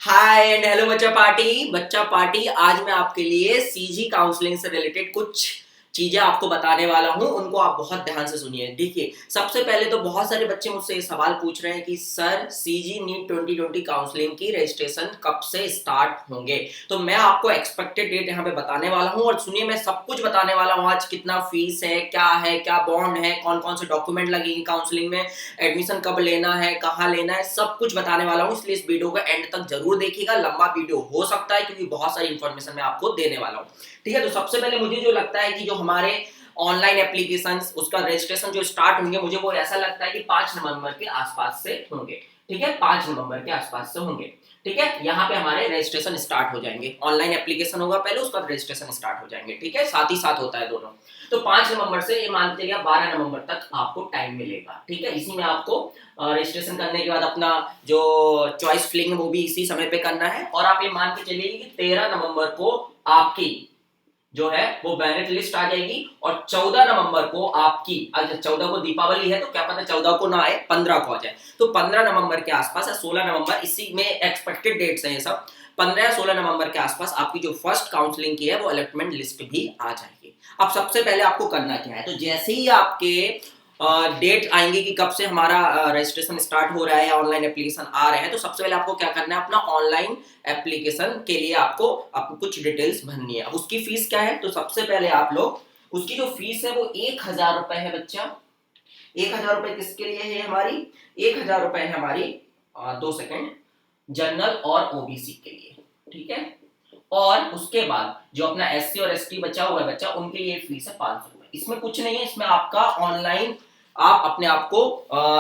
Hi and hello बच्चा party. आज मैं आपके लिए सीजी काउंसलिंग से रिलेटेड कुछ चीजें आपको बताने वाला हूं, उनको आप बहुत ध्यान से सुनिए। देखिए, सबसे पहले तो बहुत सारे बच्चे मुझसे ये सवाल पूछ रहे हैं कि सर सीजी नीट 2020 काउंसलिंग की रजिस्ट्रेशन कब से स्टार्ट होंगे। तो मैं आपको एक्सपेक्टेड डेट यहाँ पे बताने वाला हूँ, और सुनिए मैं सब कुछ बताने वाला हूँ। आज कितना फीस है, क्या बॉन्ड है, कौन कौन से डॉक्यूमेंट लगेंगे काउंसलिंग में, एडमिशन कब लेना है, कहाँ लेना है, सब कुछ बताने वाला हूँ। इसलिए इस वीडियो को एंड तक जरूर देखिएगा। लंबा वीडियो हो सकता है क्योंकि बहुत सारी इंफॉर्मेशन मैं आपको देने वाला हूँ। ठीक है, तो सबसे पहले मुझे जो लगता है कि जो हमारे ऑनलाइन एप्लीकेशन उसका रजिस्ट्रेशन जो स्टार्ट होंगे, मुझे वो ऐसा लगता है कि 5 नवंबर के आसपास से होंगे। ठीक है, 5 नवंबर के आसपास से होंगे। ठीक है, यहाँ पे हमारे रजिस्ट्रेशन स्टार्ट हो जाएंगे। ऑनलाइन एप्लीकेशन होगा पहले, उसका रजिस्ट्रेशन स्टार्ट हो जाएंगे। ठीक है, साथ ही साथ होता है दोनों। तो 5 नवंबर से ये मान के चलिए 12 नवंबर तक आपको टाइम मिलेगा। ठीक है, इसी में आपको रजिस्ट्रेशन करने के बाद अपना जो चॉइस फिलिंग वो भी इसी समय पे करना है। और आप ये मान के चलिए कि 13 नवंबर को आपकी जो है वो बैलेट लिस्ट आ जाएगी, और 14 नवंबर को आपकी, अगर 14 को दीपावली है तो क्या पता 14 को ना आए, 15 को आ जाए। तो 15 नवंबर के आसपास या 16 नवंबर, इसी में एक्सपेक्टेड डेट्स हैं ये सब। 15 या 16 नवंबर के आसपास आपकी जो फर्स्ट काउंसलिंग की है वो अलॉटमेंट लिस्ट भी आ जाएगी। अब सबसे पहले आपको करना क्या है, तो जैसे ही आपके डेट आएंगे कि कब से हमारा रजिस्ट्रेशन स्टार्ट हो रहा है या ऑनलाइन एप्लीकेशन आ रहे हैं, तो सबसे पहले आपको क्या करना है, अपना ऑनलाइन एप्लीकेशन के लिए आपको कुछ डिटेल्स भरनी है। अब उसकी फीस क्या है, तो सबसे पहले आप लोग, उसकी जो फीस है वो 1000 रुपए है बच्चा। 1000 रुपए किसके लिए है हमारी, 1000 रुपए है हमारी 2 सेकेंड, जनरल और ओबीसी के लिए। ठीक है, और उसके बाद जो अपना एससी और एसटी बचा हुआ है बच्चा, उनके लिए फीस है 500 रुपए। इसमें कुछ नहीं है, इसमें आपका ऑनलाइन आप अपने आप को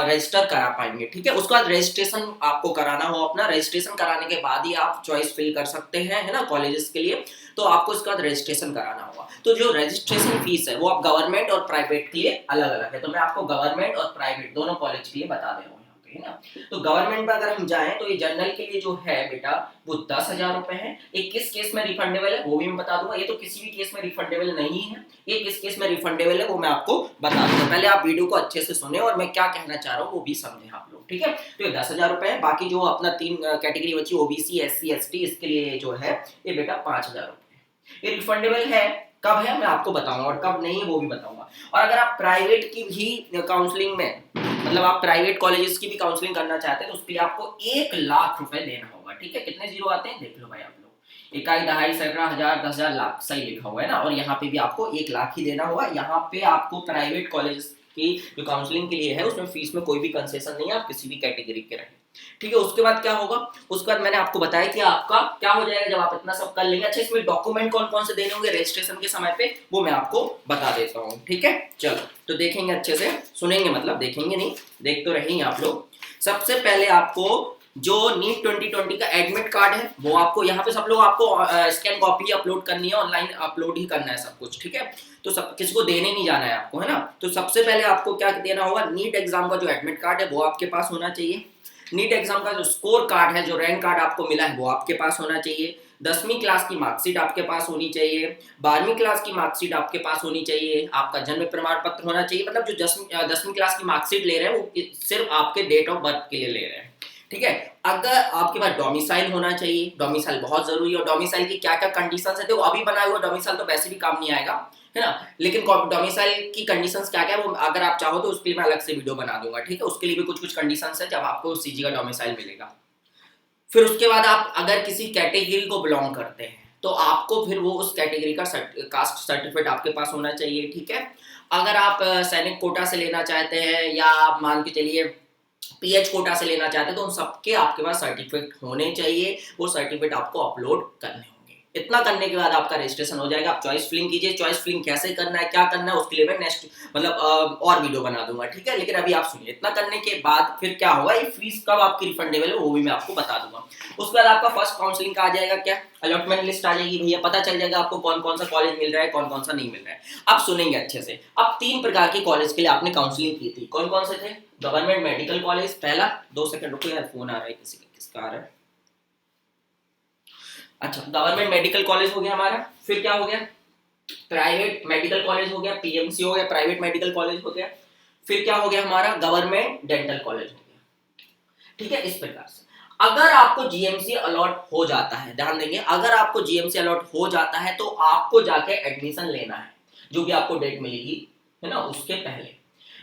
रजिस्टर करा पाएंगे। ठीक है, उसके बाद रजिस्ट्रेशन आपको कराना हो, अपना रजिस्ट्रेशन कराने के बाद ही आप चॉइस फिल कर सकते हैं, है ना, कॉलेजेस के लिए। तो आपको इसके बाद रजिस्ट्रेशन कराना होगा। तो जो रजिस्ट्रेशन फीस है वो आप गवर्नमेंट और प्राइवेट के लिए अलग अलग है। तो मैं आपको गवर्नमेंट और प्राइवेट दोनों कॉलेज के लिए बता दे रहा हूँ, है ना। तो गवर्नमेंट में अगर हम जाएं तो ये जनरल के लिए जो है बेटा वो 10,000 रुपए है। ये किस केस में रिफंडेबल है वो भी मैं बता दूंगा। ये तो किसी भी केस में रिफंडेबल नहीं है, ये किस केस में रिफंडेबल है वो मैं आपको बता दूंगा। पहले आप वीडियो को अच्छे से सुने और मैं क्या कहना चाह रहा हूँ वो भी समझे आप लोग। ठीक है, तो ये 10,000 रुपए है। बाकी जो अपना 3 कैटेगरी बची, ओबीसी, एससी, एसटी, इसके लिए जो है ये बेटा 5,000 रुपए। ये रिफंडेबल है, कब है मैं आपको बताऊंगा, और कब नहीं वो भी बताऊंगा। और अगर आप प्राइवेट की भी काउंसलिंग में, मतलब आप प्राइवेट कॉलेजेस की भी काउंसलिंग करना चाहते हैं, तो उसके लिए आपको 1,00,000 रुपए देना होगा। ठीक है, कितने जीरो आते हैं देख लो भाई आप लोग, इकाई, दहाई, सैकड़ा, हजार, 10,000, लाख, सही लिखा हुआ है ना। और यहाँ पे भी आपको 1,00,000 ही देना होगा। यहाँ पे आपको प्राइवेट कॉलेज की जो काउंसलिंग के लिए है उसमें फीस में कोई भी कंसेशन नहीं है, आप किसी भी कैटेगरी के रहे। ठीक है, उसके बाद क्या होगा, उसके बाद मैंने आपको बताया कि आपका क्या हो जाएगा जब आप इतना सब कर लेंगे। अच्छा, इसमें डॉक्यूमेंट कौन कौन से देने होंगे रजिस्ट्रेशन के समय पे वो मैं आपको बता देता हूँ। ठीक है, चलो तो देखेंगे, अच्छे से सुनेंगे, मतलब देखेंगे नहीं, देख तो रहे हैं आप लोग। सबसे पहले आपको जो नीट 2020 का एडमिट कार्ड है वो आपको यहाँ पे सब लोग आपको स्कैन कॉपी अपलोड करनी है, ऑनलाइन अपलोड ही करना है सब कुछ। ठीक है, तो सब किसी को देने नहीं जाना है आपको, है ना। तो सबसे पहले आपको क्या देना होगा, नीट एग्जाम का जो एडमिट कार्ड है वो आपके पास होना चाहिए। नीट एग्जाम का जो स्कोर कार्ड है, जो रैंक कार्ड आपको मिला है वो आपके पास होना चाहिए। 10वीं क्लास की मार्कशीट आपके पास होनी चाहिए। 12वीं क्लास की मार्कशीट आपके पास होनी चाहिए। आपका जन्म प्रमाण पत्र होना चाहिए। मतलब जो 10वीं क्लास की मार्कशीट ले रहे हैं वो सिर्फ आपके डेट ऑफ बर्थ के लिए ले रहे हैं। ठीक है, अगर आपके पास डोमिसाइल होना चाहिए, डोमिसाइल बहुत जरूरी है। और डोमिसाइल की क्या क्या कंडीशन है, देखो अभी बनाया हुआ डोमिसाइल तो वैसे भी काम नहीं आएगा, है ना। लेकिन डोमिसाइल की कंडीशंस क्या क्या है वो अगर आप चाहो तो उसके लिए मैं अलग से वीडियो बना दूंगा। ठीक है, उसके लिए भी कुछ कुछ कंडीशंस है जब आपको सीजी का डोमिसाइल मिलेगा। फिर उसके बाद आप अगर किसी कैटेगरी को बिलोंग करते हैं तो आपको फिर वो उस कैटेगरी का कास्ट सर्टिफिकेट आपके पास होना चाहिए। ठीक है, अगर आप सैनिक कोटा से लेना चाहते हैं या आप मान के चलिए पीएच कोटा से लेना चाहते हैं तो उन सबके आपके पास सर्टिफिकेट होने चाहिए। वो सर्टिफिकेट आपको अपलोड करने होंगे। इतना करने के बाद आपका रजिस्ट्रेशन हो जाएगा। आप चॉइस फिलिंग कीजिए। चॉइस फिलिंग कैसे करना है, क्या करना है, उसके लिए मैं नेक्स्ट मतलब और वीडियो बना दूंगा। ठीक है, लेकिन अभी आप सुनिए, इतना करने के बाद फिर क्या होगा, ये फीस कब आपकी रिफंडेबल है वो भी मैं आपको बता दूंगा। उसके बाद आपका फर्स्ट काउंसलिंग का आ जाएगा, क्या अलॉटमेंट लिस्ट आ जाएगी भैया, पता चल जाएगा आपको कौन कौन सा कॉलेज मिल रहा है, कौन कौन सा नहीं मिल रहा है। अब सुनेंगे अच्छे से। अब 3 प्रकार के कॉलेज के लिए आपने काउंसलिंग की थी, कौन कौन से थे। गवर्नमेंट मेडिकल कॉलेज पहला, 2 सेकंड रुको यार, फोन आ रहा है किसी का, किसका आ रहा है। अच्छा, गवर्नमेंट मेडिकल कॉलेज हो गया हमारा। फिर क्या हो गया, प्राइवेट मेडिकल कॉलेज हो गया, पीएमसी हो गया, प्राइवेट मेडिकल कॉलेज हो गया। फिर क्या हो गया हमारा, गवर्नमेंट डेंटल कॉलेज हो गया। ठीक है, इस प्रकार से अगर आपको जीएमसी अलॉट हो जाता है, ध्यान देंगे, अगर आपको जीएमसी अलॉट हो जाता है तो आपको जाके एडमिशन लेना है, जो भी आपको डेट मिलेगी, है ना, उसके पहले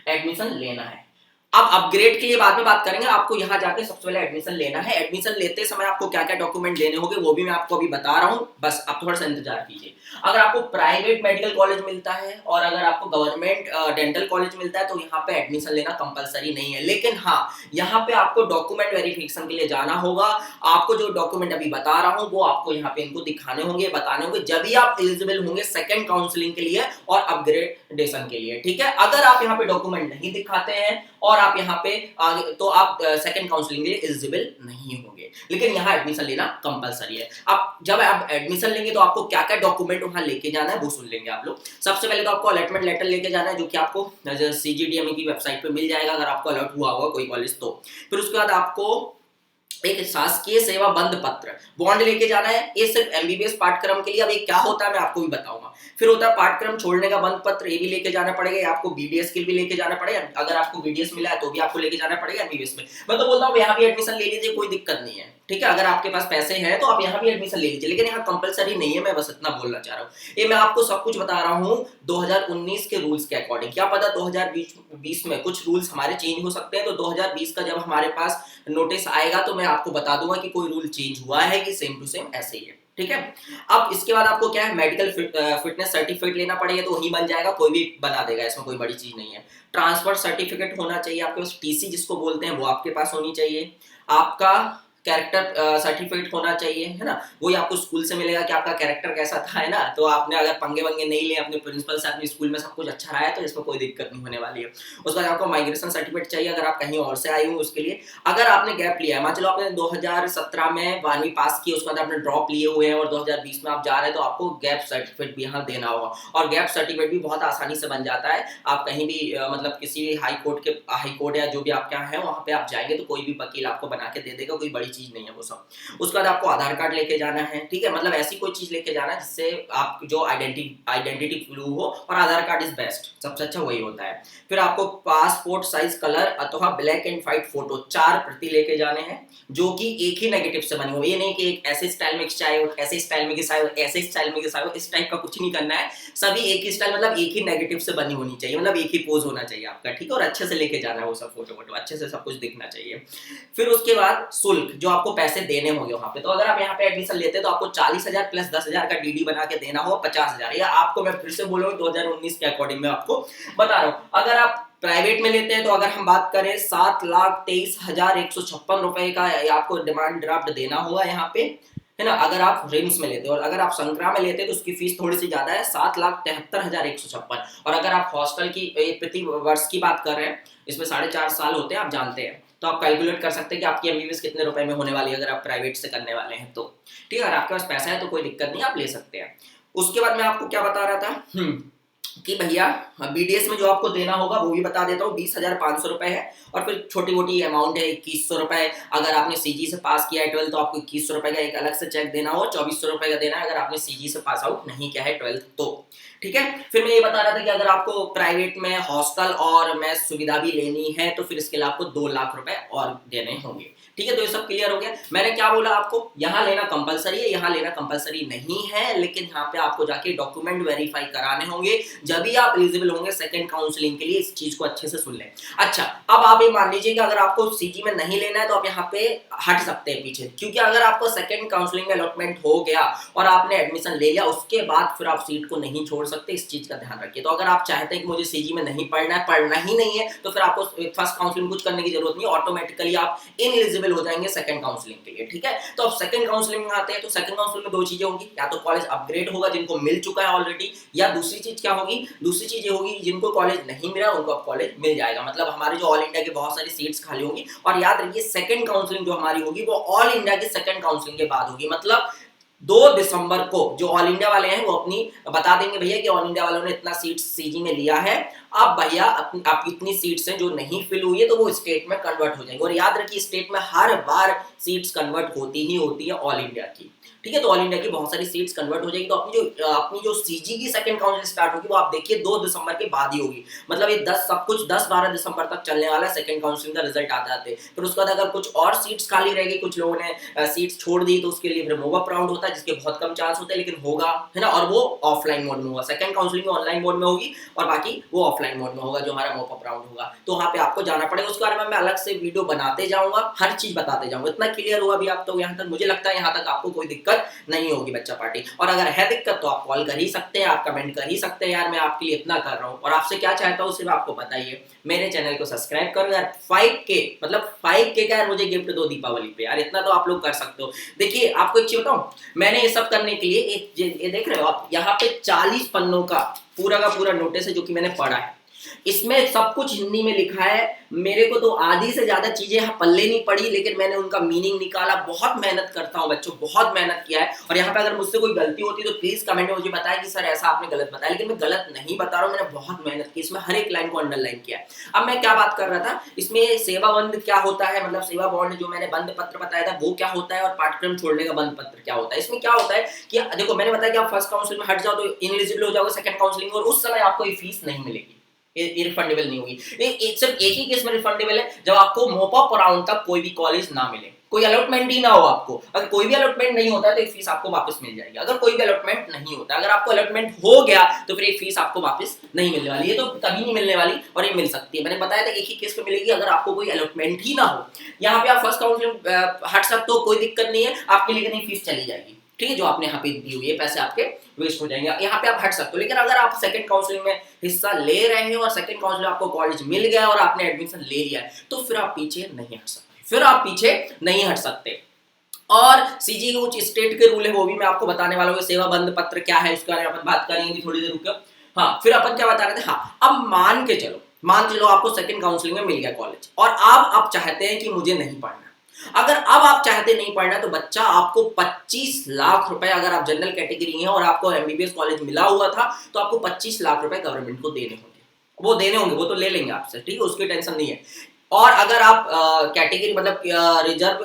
एडमिशन लेना है। अब अपग्रेड के लिए बाद में बात करेंगे, आपको यहाँ जाके सबसे पहले एडमिशन लेना है। एडमिशन लेते समय आपको क्या क्या डॉक्यूमेंट देने होंगे वो भी मैं आपको अभी बता रहा हूँ, बस आप थोड़ा सा इंतजार कीजिए। अगर आपको प्राइवेट मेडिकल कॉलेज मिलता है और अगर आपको गवर्नमेंट डेंटल कॉलेज मिलता है तो यहाँ पे एडमिशन लेना कंपलसरी नहीं है, लेकिन हाँ यहाँ पे आपको डॉक्यूमेंट वेरिफिकेशन के लिए जाना होगा। आपको जो डॉक्यूमेंट अभी बता रहा हूँ वो आपको यहाँ पे इनको दिखाने होंगे, बताने होंगे, जब भी आप एलिजिबल होंगे सेकंड काउंसलिंग के लिए और अपग्रेडेशन के लिए, ठीक है। अगर आप यहाँ पे डॉक्यूमेंट नहीं दिखाते हैं और आप यहाँ पे आगे, तो आप सेकंड काउंसलिंग के लिए एलिजिबल नहीं होंगे, लेकिन यहाँ एडमिशन लेना कंपलसरी है। अब जब आप एडमिशन लेंगे तो आपको क्या क्या डॉक्यूमेंट वहां लेके जाना है वो सुन लेंगे आप लोग। सबसे पहले तो आपको अलॉटमेंट लेटर लेके जाना है, जो कि आपको सीजीडीएमए की वेबसाइट पे मिल जाएगा अगर आपको अलॉट हुआ होगा कोई कॉलेज तो। फिर उसके बाद आपको एक शासकीय सेवा बंद पत्र बॉन्ड लेके जाना है, ये सिर्फ एमबीबीएस पाठ्यक्रम के लिए। अब ये क्या होता है मैं आपको भी बताऊंगा। फिर होता है पाठ्यक्रम छोड़ने का बंद पत्र, ये भी लेके जाना पड़ेगा। आपको बीडीएस के लिए भी लेके जाना पड़ेगा, अगर आपको बीडीएस मिला है तो भी आपको लेके जाना पड़ेगा एमबीबीएस में। मैं तो बोलता हूँ यहाँ भी एडमिशन ले लीजिए, कोई दिक्कत नहीं है, ठीक है। अगर आपके पास पैसे हैं तो आप यहाँ भी एडमिशन ले लीजिए, लेकिन यहाँ कंपलसरी नहीं है, मैं बस इतना बोलना चाह रहा हूँ। ये मैं आपको सब कुछ बता रहा हूँ 2019 के रूल्स के अकॉर्डिंग। क्या पता 2020 में कुछ रूल्स हमारे चेंज हो सकते हैं, तो 2020 का जब हमारे पास नोटिस आएगा तो मैं आपको बता दूंगा कि कोई रूल चेंज हुआ है कि सेम टू सेम ऐसे ही है, ठीक है। अब इसके बाद आपको क्या है, मेडिकल फिटनेस सर्टिफिकेट लेना पड़ेगा, तो वही बन जाएगा, कोई भी बना देगा, इसमें कोई बड़ी चीज नहीं है। ट्रांसफर सर्टिफिकेट होना चाहिए आपके पास, टीसी जिसको बोलते हैं वो आपके पास होनी चाहिए। आपका कैरेक्टर सर्टिफिकेट होना चाहिए, है ना, वही आपको स्कूल से मिलेगा कि आपका कैरेक्टर कैसा था, है ना। तो आपने अगर पंगे वंगे नहीं लिए अपने प्रिंसिपल से, अपने स्कूल में सब कुछ अच्छा रहा है तो इसमें कोई दिक्कत नहीं होने वाली है। उसके बाद आपको माइग्रेशन सर्टिफिकेट चाहिए, अगर आप कहीं और से आए हुए उसके लिए। अगर आपने गैप लिया है, मान चलो आपने 2017 में 12वीं पास की, उसके बाद आपने ड्रॉप लिए हुए हैं और 2020 में आप जा रहे हैं, तो आपको गैप सर्टिफिकेट भी यहाँ देना होगा। और गैप सर्टिफिकेट भी बहुत आसानी से बन जाता है, आप कहीं भी मतलब किसी भी हाई कोर्ट या जो भी आपके यहाँ है वहाँ पे आप जाएंगे तो कोई भी वकील आपको बना के दे देगा, कोई बड़ी चीज नहीं है वो सब। उसके बाद आपको आधार कार्ड लेके जाना है, ठीक है, मतलब ऐसी कोई चीज लेके जाना है जिससे आप जो आइडेंटिटी प्रूफ हो, और आधार कार्ड इज बेस्ट, सबसे अच्छा वही होता है। फिर आपको पासपोर्ट साइज कलर अथवा ब्लैक एंड व्हाइट फोटो 4 प्रति लेके जाने हैं, जो कि एक ही नेगेटिव से बने हो। ये नहीं कि एक ऐसे स्टाइल में खिंचाए हो, ऐसे स्टाइल में खिंचाए हो, ऐसे स्टाइल में खिंचाए हो, इस टाइप का कुछ नहीं करना है। सभी एक ही स्टाइल, मतलब एक ही नेगेटिव से बनी होनी चाहिए, मतलब एक ही पोज होना चाहिए आपका, ठीक है। और अच्छे से लेके जाना है वो सब फोटो वोटो, अच्छे से सब कुछ दिखना चाहिए। फिर उसके बाद शुल्क, जो आपको पैसे देने होंगे वहां पे, तो अगर आप यहाँ पे एडमिशन लेते हैं तो आपको 40,000 प्लस 10,000 का डीडी बना के देना होगा, 50,000। या आपको मैं फिर से बोल रहा हूँ 2019 के अकॉर्डिंग मैं आपको बता रहा हूँ। अगर आप प्राइवेट में लेते हैं तो अगर हम बात करें 7,23,156 रुपए का आपको डिमांड ड्राफ्ट देना होगा यहाँ पे, है ना। अगर आप रिम्स में लेते हो और अगर आप संक्रा में लेते हैं तो उसकी फीस थोड़ी सी ज्यादा है, 7,73,156। और अगर आप हॉस्टल की प्रति वर्ष की बात कर रहे हैं, इसमें 4.5 साल होते हैं, आप जानते हैं, तो आप कैलकुलेट कर सकते हैं कि आपकी एमबीबीएस कितने रुपए में होने वाली है अगर आप प्राइवेट से करने वाले हैं तो, ठीक है। अगर आपके पास पैसा है तो कोई दिक्कत नहीं, आप ले सकते हैं। उसके बाद मैं आपको क्या बता रहा था कि भैया बीडीएस में जो आपको देना होगा वो भी बता देता हूँ, 20,500 रुपए है। और फिर छोटी मोटी अमाउंट है 2,100 रुपए। अगर आपने सीजी से पास किया है 12 तो आपको 2,100 रुपए का एक अलग से चेक देना हो, 2,400 रुपए का देना है अगर आपने सीजी से पास आउट नहीं किया है 12 तो, ठीक है। फिर मैं ये बता रहा था कि अगर आपको प्राइवेट में हॉस्टल और मैथ सुविधा भी लेनी है तो फिर इसके लिए आपको 2 लाख रुपए और देने होंगे, ठीक है। तो ये सब क्लियर हो गया। मैंने क्या बोला आपको, यहाँ लेना कंपलसरी है, यहाँ लेना कंपलसरी नहीं है, लेकिन यहाँ पे आपको जाके डॉक्यूमेंट वेरीफाई कराने होंगे, जब भी आप एलिजिबल होंगे सेकंड काउंसलिंग के लिए। इस चीज को अच्छे से सुन लें। अच्छा, अब आप ये मान लीजिए कि अगर आपको सीजी में नहीं लेना है तो आप यहाँ पे हट सकते हैं पीछे, क्योंकि अगर आपको सेकंड काउंसलिंग में अलॉटमेंट हो गया और आपने एडमिशन ले लिया, उसके बाद फिर आप सीट को नहीं छोड़ सकते, इस चीज का ध्यान रखिए। तो अगर आप चाहते हैं कि मुझे सीजी में नहीं पढ़ना है, पढ़ना ही नहीं है, तो फिर आपको फर्स्ट काउंसलिंग कुछ करने की जरूरत नहीं, ऑटोमेटिकली आप इनएलिजिबल हो जाएंगे सेकंड काउंसलिंग के लिए, ठीक है। तो अब सेकंड काउंसलिंग में आते हैं, तो सेकंड काउंसलिंग में 2 चीजें होंगी, या तो कॉलेज अपग्रेड होगा जिनको मिल चुका है ऑलरेडी, या दूसरी चीज क्या होगी, दूसरी चीज ये होगी जिनको कॉलेज नहीं मिला उनको अब कॉलेज मिल जाएगा। मतलब हमारे जो ऑल इंडिया के बहुत सारी सीट्स खाली होंगी। और याद रखिए सेकंड काउंसलिंग जो हमारी होगी वो ऑल इंडिया की सेकंड काउंसलिंग के बाद होगी, मतलब 2 दिसंबर को जो ऑल इंडिया वाले हैं वो अपनी बता देंगे भैया कि ऑल इंडिया वालों ने इतना सीट सीजी में लिया है, अब भैया आप इतनी सीट्स हैं जो नहीं फिल हुई है तो वो स्टेट में कन्वर्ट हो जाएंगे। और याद रखिए स्टेट में हर बार सीट्स कन्वर्ट होती ही होती है ऑल इंडिया की, ठीक है। तो ऑल इंडिया की बहुत सारी सीट्स कन्वर्ट हो जाएगी, तो अपनी जो सीजी की सेकंड काउंसिलिंग स्टार्ट होगी वो आप देखिए 2 दिसंबर के बाद ही होगी। मतलब ये 10 सब कुछ 10-12 दिसंबर तक चलने वाला है सेकंड काउंसिलिंग का रिजल्ट आते आते। फिर उसके बाद अगर कुछ और सीट्स खाली रहेगी, कुछ लोगों ने सीट्स छोड़ दी, तो उसके लिए फिर मूव अप राउंड होता है जिसके बहुत कम चांस होते हैं, लेकिन होगा, है ना। और वो ऑफलाइन मोड में होगा, सेकंड काउंसिलिंग ऑनलाइन मोड में होगी और बाकी वो ऑफलाइन मोड में होगा जो हमारा मूव अप राउंड होगा। तो वहां पे आपको जाना पड़ेगा, उसके बारे में मैं अलग से वीडियो बनाते जाऊंगा, हर चीज बताते जाऊंगा। इतना क्लियर हुआ अभी आप तो यहाँ तक? मुझे लगता है यहाँ तक आपको कोई दिक्कत नहीं होगी बच्चा पार्टी। और अगर है दिक्कत तो आप कॉल कर ही सकते हैं, आप कमेंट कर ही सकते हैं, यार मैं आपके लिए इतना कर रहा हूँ। और आपसे क्या चाहता हूँ सिर्फ आपको बताइए, मेरे चैनल को सब्सक्राइब करो यार। 5K मतलब 5K का यार मुझे गिफ्ट दो दीपावली पे, यार इतना तो आप लोग कर सकते हो। देखिए आपको एक चीज बताऊं, मैंने ये सब करने के लिए ये देख रहे हो आप, यहाँ पे 40 पन्नों का पूरा नोटिस है जो कि मैंने पढ़ा है। इसमें सब कुछ हिंदी में लिखा है। मेरे को तो आधी से ज्यादा चीजें यहाँ पल्ले नहीं पड़ी, लेकिन मैंने उनका मीनिंग निकाला। बहुत मेहनत करता हूँ बच्चों, बहुत मेहनत किया है। और यहाँ पे अगर मुझसे कोई गलती होती है तो प्लीज कमेंट में मुझे बताएं कि सर ऐसा आपने गलत बताया, लेकिन मैं गलत नहीं बता रहा हूँ, मैंने बहुत मेहनत की, इसमें हर एक लाइन को अंडरलाइन किया है। अब मैं क्या बात कर रहा था, इसमें सेवा बंद क्या होता है, मतलब सेवा बॉन्ड जो मैंने बंद पत्र बताया था वो क्या होता है, और पाठ्यक्रम छोड़ने का बंद पत्र क्या होता है। इसमें क्या होता है कि देखो मैंने बताया कि आप फर्स्ट काउंसिलिंग में हट जाओ तो इनएलिजिबल हो जाओगे सेकंड काउंसिलिंग में, और उस समय आपको ये फीस नहीं मिलेगी, रिफंडेबल नहीं होगी। सिर्फ एक ही केस में रिफंडेबल है, जब आपको मोपअप राउंड तक कोई भी कॉलेज ना मिले, कोई अलॉटमेंट ही ना हो आपको। अगर कोई भी अलॉटमेंट नहीं होता है तो एक फीस आपको वापस मिल जाएगी। अगर कोई भी अलॉटमेंट नहीं होता, अगर आपको अलॉटमेंट हो गया तो फिर एक फीस आपको वापस नहीं मिलने वाली है, तो कभी नहीं मिलने वाली, और ये मिल सकती है। मैंने बताया था एक ही केस में मिलेगी, अगर आपको कोई अलॉटमेंट ही ना हो। यहाँ पे आप फर्स्ट काउंसिलिंग हट सकते हो, कोई दिक्कत नहीं है आपके लिए, नहीं फीस चली जाएगी, ठीक है। जो आपने यहाँ पे दी हुई है पैसे आपके वेस्ट हो जाएंगे, यहाँ पे आप हट सकते हो। लेकिन अगर आप सेकंड काउंसलिंग में हिस्सा ले रहे हो और सेकंड काउंसलिंग आपको कॉलेज मिल गया और आपने एडमिशन ले लिया है, तो फिर आप पीछे नहीं हट सकते, फिर आप पीछे नहीं हट सकते। और सीजी के कुछ स्टेट के रूल है वो भी मैं आपको बताने वाला हूँ। सेवा बंद पत्र क्या है उसके बारे में अपन बात करेंगे थोड़ी देर रुक। हाँ, फिर अपन क्या बता रहे थे, हाँ अब मान के चलो आपको सेकंड काउंसलिंग में मिल गया कॉलेज, और अब आप चाहते हैं कि मुझे नहीं पढ़ना। अगर अब आप चाहते नहीं पढ़ना तो बच्चा आपको 25 लाख रुपए, अगर आप जनरल कैटेगरी हैं और आपको एमबीबीएस कॉलेज मिला हुआ था तो आपको 25 लाख रुपए गवर्नमेंट को देने होंगे। वो देने होंगे, वो तो ले लेंगे आपसे, ठीक है, उसकी टेंशन नहीं है। और अगर आप कैटेगरी मतलब रिजर्व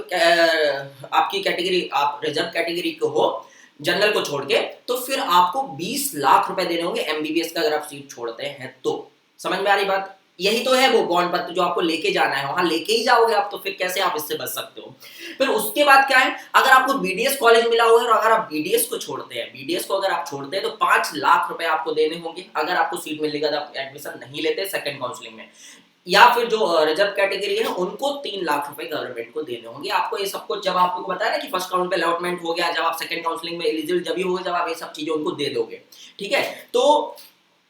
आपकी कैटेगरी, आप रिजर्व कैटेगरी के हो जनरल को छोड़ के, तो फिर आपको 20 लाख रुपए देने होंगे एमबीबीएस का, अगर आप सीट छोड़ते हैं तो। समझ में आ रही बात? यही तो है वो बॉन्ड पत्र जो आपको लेके जाना है, वहां लेके ही जाओगे आप, तो फिर कैसे आप इससे बच सकते हो। फिर उसके बाद क्या है, अगर आपको बीडीएस कॉलेज मिला हुआ है और अगर आप बीडीएस को छोड़ते हैं, बीडीएस को अगर आप छोड़ते हैं तो 5 लाख रुपए आपको देने होंगे। अगर आपको सीट मिलेगा तो आप एडमिशन नहीं लेते सेकंड काउंसलिंग में। या फिर जो रिजर्व कैटेगरी है उनको 3 लाख रुपए गवर्नमेंट को देने होंगे। आपको ये सब कुछ जब आपको बताया ना कि फर्स्ट काउंट पे अलॉटमेंट हो गया, जब आप सेकंड काउंसलिंग में एलिजिबल जब भी होगे जब आप ये सब चीजें उनको दे दोगे, ठीक है। तो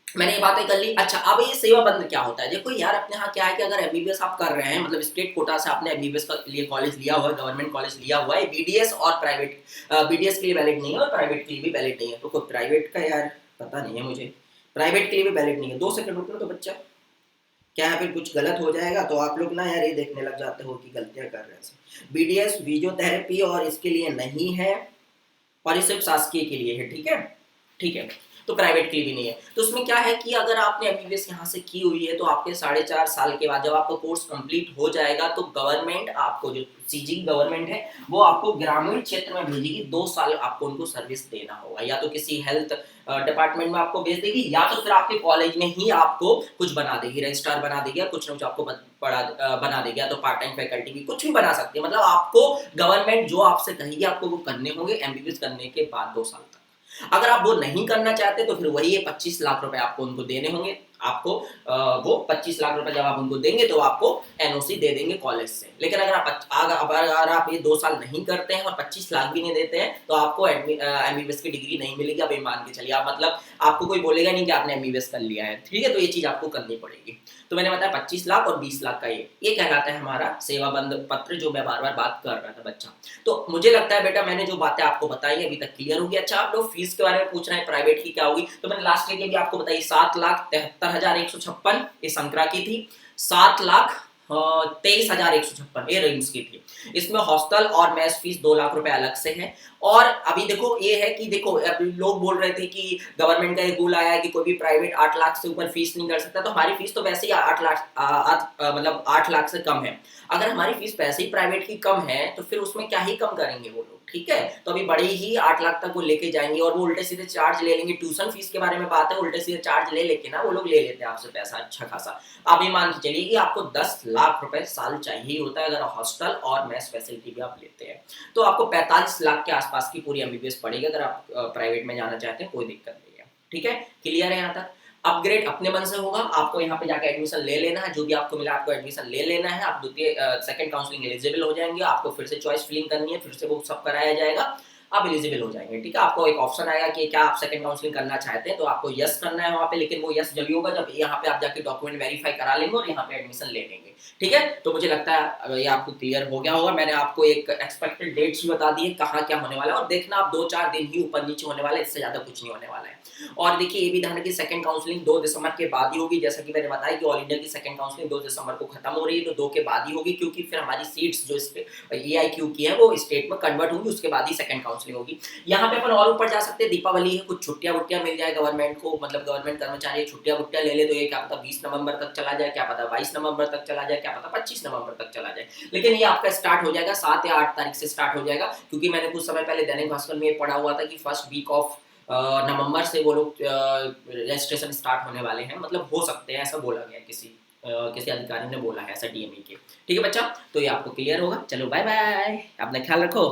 मैंने ये बातें कर ली। अच्छा अब ये सेवा बंद क्या होता है, देखो यार अपने यहाँ क्या है कि अगर एमबीबीएस आप कर रहे हैं, मतलब स्टेट कोटा से आपने एमबीबीएस का लिए कॉलेज लिया हुआ है, गवर्नमेंट कॉलेज लिया हुआ है, बीडीएस और प्राइवेट, बीडीएस के लिए वैलिड नहीं है और प्राइवेट के लिए भी वैलिड नहीं है। तो कोई प्राइवेट का यार पता नहीं है मुझे, प्राइवेट के लिए भी वैलिड नहीं है। 2 सेकंड रुकना तो बच्चा, क्या है फिर कुछ गलत हो जाएगा तो आप लोग ना यार ये देखने लग जाते हो कि गलतियां कर रहे हैं। बीडीएस फिजियोथेरेपी और इसके लिए नहीं है, और ये सिर्फ शासकीय के लिए है, ठीक है, ठीक है। तो प्राइवेट के लिए भी नहीं है। तो उसमें क्या है कि अगर आपने एमबीबीएस यहाँ से की हुई है तो आपके 4.5 साल के बाद जब आपका कोर्स कंप्लीट हो जाएगा तो गवर्नमेंट आपको, जो सीजी गवर्नमेंट है वो आपको ग्रामीण क्षेत्र में भेजेगी। 2 साल आपको उनको सर्विस देना होगा, या तो किसी हेल्थ डिपार्टमेंट में आपको भेज देगी, या तो फिर आपके कॉलेज में ही आपको कुछ बना देगी, रजिस्ट्रार बना देगी, या कुछ ना कुछ आपको बना देगी, या तो पार्ट टाइम फैकल्टी भी कुछ भी बना सकती है। मतलब आपको गवर्नमेंट जो आपसे कहेगी आपको वो करने होंगे एमबीबीएस करने के बाद 2 साल तक। अगर आप वो नहीं करना चाहते तो फिर वही है 25 लाख रुपए आपको उनको देने होंगे। आपको वो 25 लाख रुपए जब आप उनको देंगे तो आपको एनओसी दे देंगे कॉलेज से। लेकिन अगर आप ये 2 साल नहीं करते हैं और 25 लाख भी नहीं देते हैं तो आपको एमबीबीएस की डिग्री नहीं मिलेगी। अब ये मान के चलिए आप, मतलब आपको कोई बोलेगा नहीं कि आपने एमबीबीएस कर लिया है, ठीक है। तो ये चीज आपको करनी पड़ेगी। तो मैंने बताया 25 लाख और 20 लाख का ये कहलाता है हमारा सेवाबंद पत्र, जो मैं बार बार बात कर रहा था बच्चा। तो मुझे लगता है बेटा मैंने जो बातें आपको बताई अभी तक क्लियर होगी। अच्छा आप लोग फीस के बारे में पूछ रहे हैं प्राइवेट की क्या होगी, तो मैंने लास्ट ईयर की भी आपको बताई 7,73,156 ये संक्रा की थी, 7 लाख 23,156 ये रेंज की थी। इसमें हॉस्टल और मेस फीस 2 लाख रुपए अलग से है। और अभी देखो ये है कि देखो अभी लोग बोल रहे थे कि गवर्नमेंट का एक रूल आया है कि कोई भी प्राइवेट 8 लाख से ऊपर फीस नहीं कर सकता, तो हमारी फीस तो वैसे ही 8 लाख मतलब 8 लाख से कम है। अगर हमारी फीस वैसे ही प्राइवेट की कम है तो फिर उसमें क्या ही कम करेंगे वो लोग, ठीक है। तो अभी बड़े ही 8 लाख तक वो लेके जाएंगे और वो उल्टे सीधे चार्ज ले लेंगे। ट्यूशन फीस के बारे में बात है, उल्टे सीधे चार्ज ले लेके ना वो लोग ले लेते हैं आपसे पैसा अच्छा खासा। आप ये मान के चलिए कि आपको 10 लाख रुपए साल चाहिए होता है अगर हॉस्टल और मेस फैसिलिटी भी आप लेते हैं। तो आपको 45 लाख के आसपास की पूरी एमबीबीएस पड़ेगी अगर आप प्राइवेट में जाना चाहते हैं, कोई दिक्कत नहीं है, ठीक है। क्लियर है यहाँ तक। अपग्रेड अपने मन से होगा, आपको यहाँ पे जाकर एडमिशन ले लेना है, जो भी आपको मिला आपको एडमिशन ले लेना है। आप द्वितीय सेकंड काउंसलिंग एलिजिबल हो जाएंगे, आपको फिर से चॉइस फिलिंग करनी है, फिर से वो सब कराया जाएगा, आप एलिजिबल हो जाएंगे, ठीक है। आपको एक ऑप्शन आएगा कि क्या आप सेकंड काउंसलिंग करना चाहते हैं, तो आपको यस करना है वहाँ पे, लेकिन वो यस जब होगा जब यहाँ पे आप जाके डॉक्यूमेंट वेरीफाई करा लेंगे और यहाँ पे एडमिशन ले लेंगे, ठीक है। तो मुझे लगता है ये आपको क्लियर हो गया होगा। मैंने आपको एक एक्सपेक्टेड डेट्स भी बता दी है कहाँ क्या होने वाला है, और देखना आप 2-4 दिन ही ऊपर नीचे होने वाला है, इससे ज्यादा कुछ नहीं होने वाला है। और देखिए ये भी ध्यान रखिए सेकंड काउंसलिंग 2 दिसंबर के बाद ही होगी, जैसा कि मैंने बताया कि ऑल इंडिया की सेकंड काउंसलिंग 2 दिसंबर को खत्म हो रही है, तो 2 के बाद ही होगी, क्योंकि फिर हमारी सीट्स जो EIQ की है वो स्टेट में कन्वर्ट होगी, उसके बाद ही सेकंड काउंसलिंग होगी। यहाँ पे अपन और ऊपर जा सकते हैं, दीपावली है, कुछ छुट्टियां वुट्टियां मिल जाए गवर्नमेंट को, मतलब गवर्नमेंट कर्मचारी छुट्टियां वुट्टियां ले ले, तो ये क्या पता 20 नवंबर तक चला जाए, क्या पता 22 नवंबर तक चला जाए, क्या पता 25 नवंबर तक चला जाए। लेकिन ये आपका स्टार्ट हो जाएगा 7 या 8 तारीख से स्टार्ट हो जाएगा, क्योंकि मैंने कुछ समय पहले दैनिक भास्कर में पढ़ा हुआ था कि फर्स्ट वीक ऑफ नवंबर से वो लोग रजिस्ट्रेशन स्टार्ट होने वाले हैं, मतलब हो सकते हैं, ऐसा बोला गया किसी अधिकारी ने बोला है ऐसा DME के, ठीक है बच्चा। तो ये आपको क्लियर होगा। चलो बाय बाय, अपना ख्याल रखो।